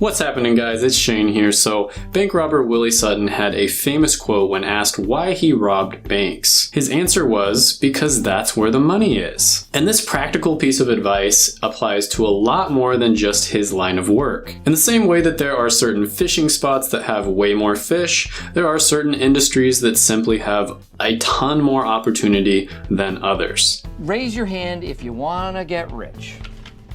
What's happening, guys? It's Shane here. So, bank robber Willie Sutton had a famous quote when asked why he robbed banks. His answer was, because that's where the money is. And this practical piece of advice applies to a lot more than just his line of work. In the same way that there are certain fishing spots that have way more fish, there are certain industries that simply have a ton more opportunity than others. Raise your hand if you want to get rich.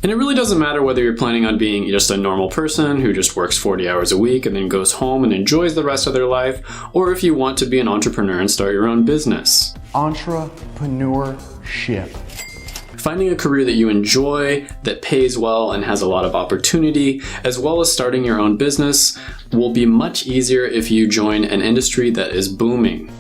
And it really doesn't matter whether you're planning on being just a normal person who just works 40 hours a week and then goes home and enjoys the rest of their life, or if you want to be an entrepreneur and start your own business. Entrepreneurship. Finding a career that you enjoy, that pays well and has a lot of opportunity, as well as starting your own business, will be much easier if you join an industry that is booming.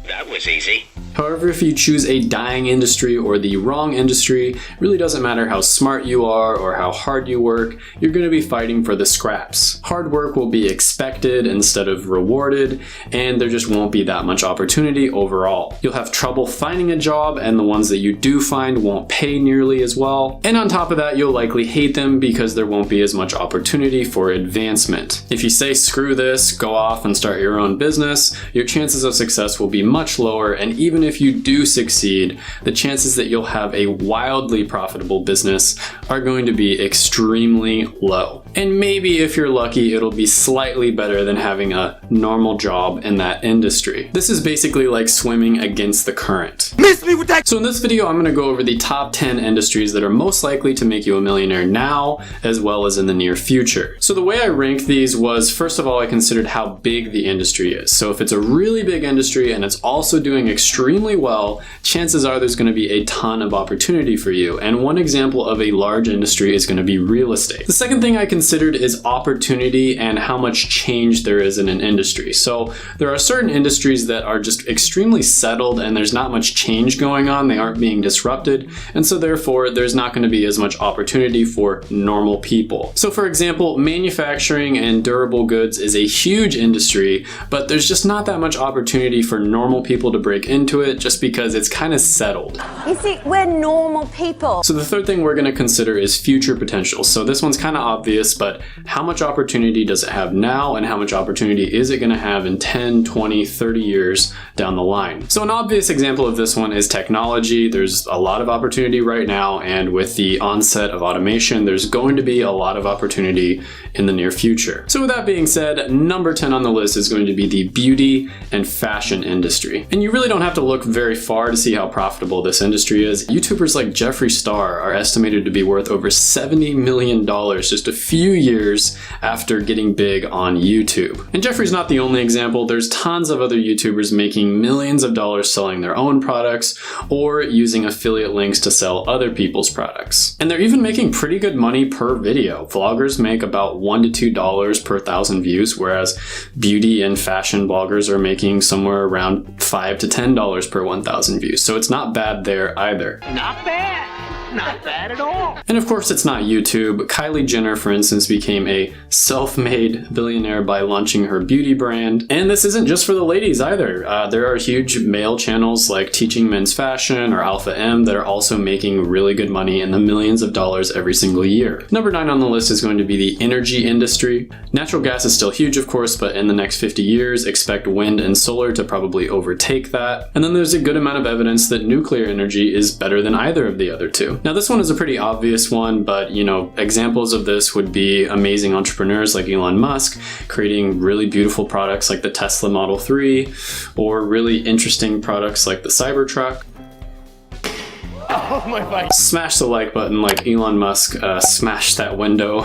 That was easy. However, if you choose a dying industry or the wrong industry, it really doesn't matter how smart you are or how hard you work, you're going to be fighting for the scraps. Hard work will be expected instead of rewarded, and there just won't be that much opportunity overall. You'll have trouble finding a job, and the ones that you do find won't pay nearly as well. And on top of that, you'll likely hate them because there won't be as much opportunity for advancement. If you say screw this, go off and start your own business, your chances of success will be much lower, and even if you do succeed, the chances that you'll have a wildly profitable business are going to be extremely low. And maybe if you're lucky, it'll be slightly better than having a normal job in that industry. This is basically like swimming against the current. Miss me with that! So in this video, I'm going to go over the top 10 industries that are most likely to make you a millionaire now, as well as in the near future. So the way I ranked these was, first of all, I considered how big the industry is. So if it's a really big industry and it's also doing extremely well, chances are there's going to be a ton of opportunity for you. And one example of a large industry is going to be real estate. The second thing I considered is opportunity and how much change there is in an industry. So there are certain industries that are just extremely settled and there's not much change going on. They aren't being disrupted. And so therefore, there's not going to be as much opportunity for normal people. So for example, manufacturing and durable goods is a huge industry, but there's just not that much opportunity for normal people to break into it just because it's kind of settled. You see, we're normal people. So the third thing we're going to consider is future potential. So this one's kind of obvious, but how much opportunity does it have now and how much opportunity is it going to have in 10, 20, 30 years down the line? So an obvious example of this one is technology. There's a lot of opportunity right now, and with the onset of automation, there's going to be a lot of opportunity in the near future. So with that being said, number 10 on the list is going to be the beauty and fashion industry. And you really don't have to look very far to see how profitable this industry is. YouTubers like Jeffree Star are estimated to be worth over $70 million just a few years after getting big on YouTube. And Jeffree's not the only example. There's tons of other YouTubers making millions of dollars selling their own products or using affiliate links to sell other people's products. And they're even making pretty good money per video. Vloggers make about $1 to $2 per 1,000 views, whereas beauty and fashion bloggers are making somewhere around $5 to $10 per 1,000 views. So it's not bad there either. Not bad. Not bad at all. And of course, it's not YouTube. Kylie Jenner, for instance, became a self-made billionaire by launching her beauty brand. And this isn't just for the ladies either. There are huge male channels like Teaching Men's Fashion or Alpha M that are also making really good money in the millions of dollars every single year. Number 9 on the list is going to be the energy industry. Natural gas is still huge, of course, but in the next 50 years, expect wind and solar to probably overtake that. And then there's a good amount of evidence that nuclear energy is better than either of the other two. Now, this one is a pretty obvious one, but examples of this would be amazing entrepreneurs like Elon Musk creating really beautiful products like the Tesla Model 3, or really interesting products like the Cybertruck. Oh my God. Smash the like button like Elon Musk smashed that window.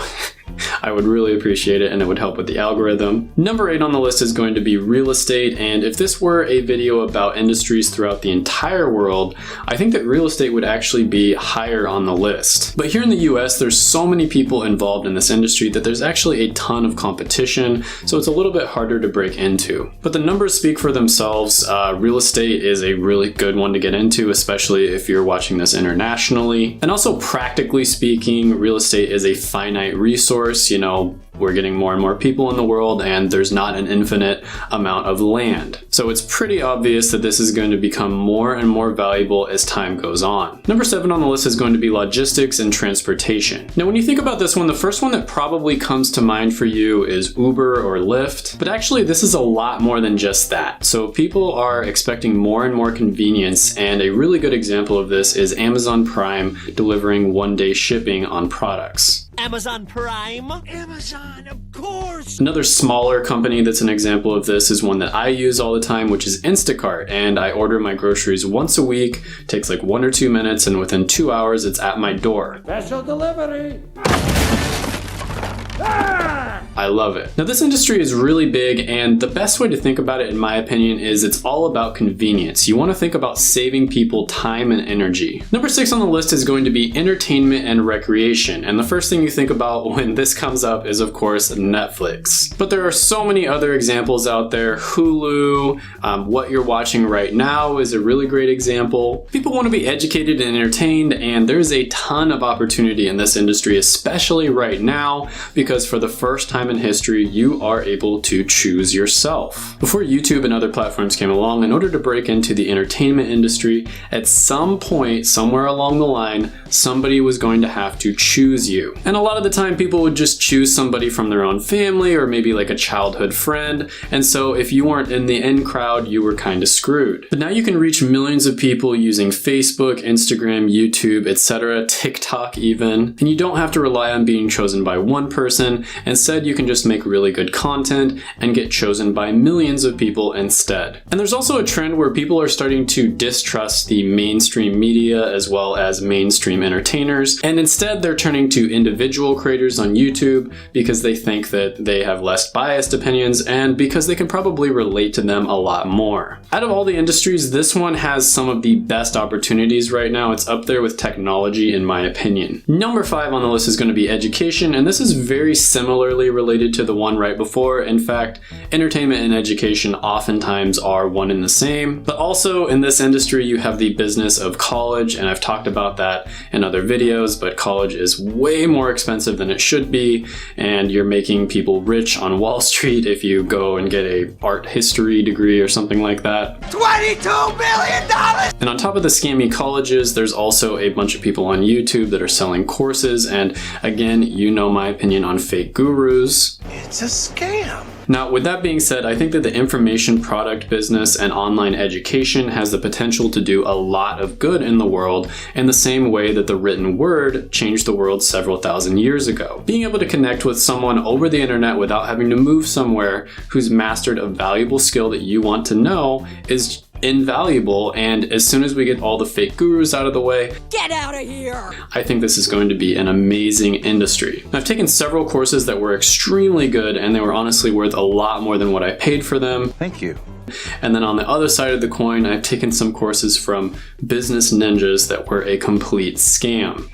I would really appreciate it, and it would help with the algorithm. Number 8 on the list is going to be real estate, and if this were a video about industries throughout the entire world, I think that real estate would actually be higher on the list. But here in the US, there's so many people involved in this industry that there's actually a ton of competition, so it's a little bit harder to break into. But the numbers speak for themselves. Real estate is a really good one to get into, especially if you're watching this internationally. And also, practically speaking, real estate is a finite resource. resource. You know, we're getting more and more people in the world, and there's not an infinite amount of land. So it's pretty obvious that this is going to become more and more valuable as time goes on. Number 7 on the list is going to be logistics and transportation. Now, when you think about this one, the first one that probably comes to mind for you is Uber or Lyft, but actually this is a lot more than just that. So people are expecting more and more convenience, and a really good example of this is Amazon Prime delivering one-day shipping on products. Amazon Prime? Amazon, of course! Another smaller company that's an example of this is one that I use all the time, which is Instacart, and I order my groceries once a week. It takes like 1 or 2 minutes, and within 2 hours it's at my door. Special delivery. I love it. Now, this industry is really big, and the best way to think about it, in my opinion, is it's all about convenience. You want to think about saving people time and energy. Number 6 on the list is going to be entertainment and recreation, and the first thing you think about when this comes up is, of course, Netflix. But there are so many other examples out there. Hulu, what you're watching right now is a really great example. People want to be educated and entertained, and there's a ton of opportunity in this industry, especially right now, because for the first time in history, you are able to choose yourself. Before YouTube and other platforms came along, in order to break into the entertainment industry, at some point, somewhere along the line, somebody was going to have to choose you. And a lot of the time, people would just choose somebody from their own family or maybe like a childhood friend. And so if you weren't in the in crowd, you were kind of screwed. But now you can reach millions of people using Facebook, Instagram, YouTube, etc., TikTok even. And you don't have to rely on being chosen by one person. Instead, you can just make really good content and get chosen by millions of people instead. And there's also a trend where people are starting to distrust the mainstream media as well as mainstream entertainers, and instead they're turning to individual creators on YouTube because they think that they have less biased opinions and because they can probably relate to them a lot more. Out of all the industries, this one has some of the best opportunities right now. It's up there with technology, in my opinion. Number 5 on the list is going to be education, and this is very similarly related to the one right before. In fact, entertainment and education oftentimes are one and the same. But also in this industry, you have the business of college, and I've talked about that in other videos, but college is way more expensive than it should be, and you're making people rich on Wall Street if you go and get a art history degree or something like that. $22 million! And on top of the scammy colleges, there's also a bunch of people on YouTube that are selling courses, and again, you know my opinion on fake gurus. It's a scam. Now, with that being said, I think that the information product business and online education has the potential to do a lot of good in the world in the same way that the written word changed the world several thousand years ago. Being able to connect with someone over the internet without having to move somewhere who's mastered a valuable skill that you want to know is invaluable, and as soon as we get all the fake gurus out of the way, Get out of here! I think this is going to be an amazing industry. I've taken several courses that were extremely good, and they were honestly worth a lot more than what I paid for them. Thank you. And then on the other side of the coin, I've taken some courses from business ninjas that were a complete scam.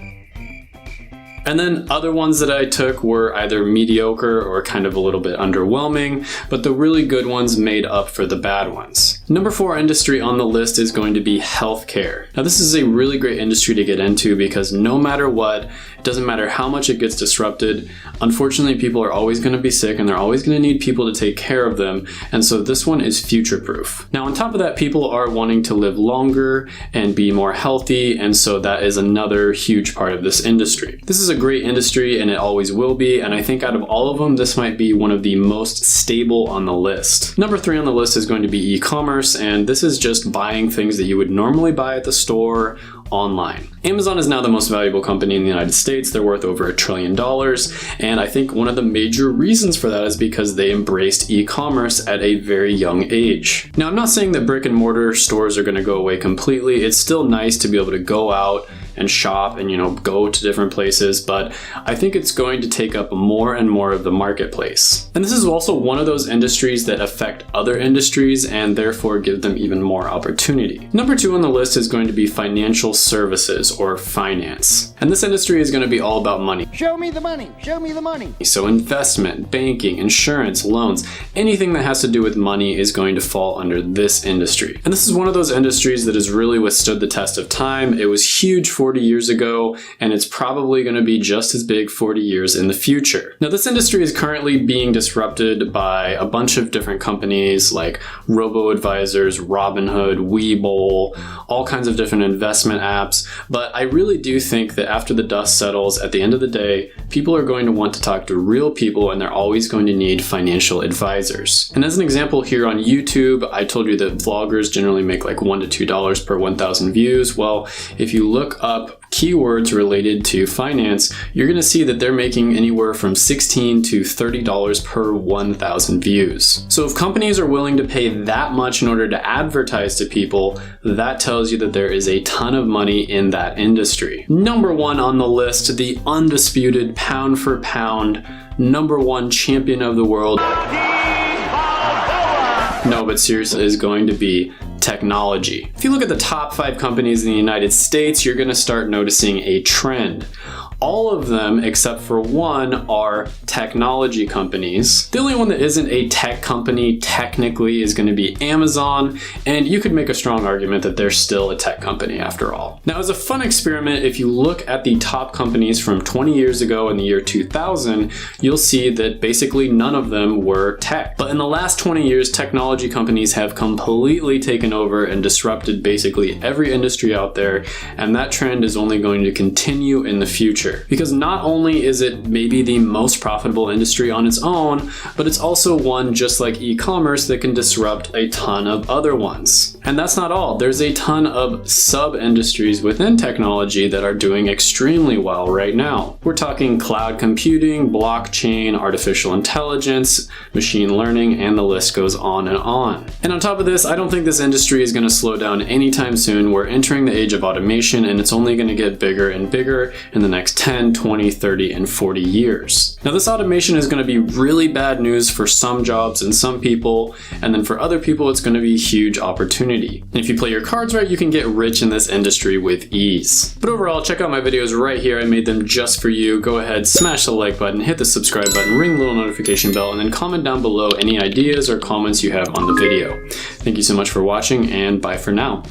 And then other ones that I took were either mediocre or kind of a little bit underwhelming, but the really good ones made up for the bad ones. Number 4 industry on the list is going to be healthcare. Now, this is a really great industry to get into because no matter what, it doesn't matter how much it gets disrupted, unfortunately people are always going to be sick and they're always going to need people to take care of them, and so this one is future-proof. Now, on top of that, people are wanting to live longer and be more healthy, and so that is another huge part of this industry. This is a great industry and it always will be, and I think out of all of them, this might be one of the most stable on the list. Number 3 on the list is going to be e-commerce, and this is just buying things that you would normally buy at the store online. Amazon is now the most valuable company in the United States. They're worth over $1 trillion, and I think one of the major reasons for that is because they embraced e-commerce at a very young age. Now, I'm not saying that brick and mortar stores are going to go away completely. It's still nice to be able to go out and shop and, go to different places, but I think it's going to take up more and more of the marketplace. And this is also one of those industries that affect other industries and therefore give them even more opportunity. Number 2 on the list is going to be financial services or finance. And this industry is going to be all about money. Show me the money. Show me the money. So investment, banking, insurance, loans, anything that has to do with money is going to fall under this industry. And this is one of those industries that has really withstood the test of time. It was huge 40 40 years ago, and it's probably going to be just as big 40 years in the future. Now, this industry is currently being disrupted by a bunch of different companies like robo-advisors, Robinhood, Webull, all kinds of different investment apps, but I really do think that after the dust settles, at the end of the day, people are going to want to talk to real people, and they're always going to need financial advisors. And as an example, here on YouTube, I told you that vloggers generally make like $1 to $2 per 1,000 views. Well, if you look up keywords related to finance, you're going to see that they're making anywhere from $16 to $30 per 1,000 views. So if companies are willing to pay that much in order to advertise to people, that tells you that there is a ton of money in that industry. Number one on the list, the undisputed pound for pound #1 champion of the world. No, but seriously, is going to be technology. If you look at the top 5 companies in the United States, you're going to start noticing a trend. All of them, except for one, are technology companies. The only one that isn't a tech company technically is going to be Amazon, and you could make a strong argument that they're still a tech company after all. Now, as a fun experiment, if you look at the top companies from 20 years ago in the year 2000, you'll see that basically none of them were tech. But in the last 20 years, technology companies have completely taken over and disrupted basically every industry out there, and that trend is only going to continue in the future. Because not only is it maybe the most profitable industry on its own, but it's also one, just like e-commerce, that can disrupt a ton of other ones. And that's not all. There's a ton of sub-industries within technology that are doing extremely well right now. We're talking cloud computing, blockchain, artificial intelligence, machine learning, and the list goes on and on. And on top of this, I don't think this industry is going to slow down anytime soon. We're entering the age of automation, and it's only going to get bigger and bigger in the next 10, 20, 30, and 40 years. Now, this automation is going to be really bad news for some jobs and some people, and then for other people, it's going to be a huge opportunity. And if you play your cards right, you can get rich in this industry with ease. But overall, check out my videos right here. I made them just for you. Go ahead, smash the like button, hit the subscribe button, ring the little notification bell, and then comment down below any ideas or comments you have on the video. Thank you so much for watching, and bye for now.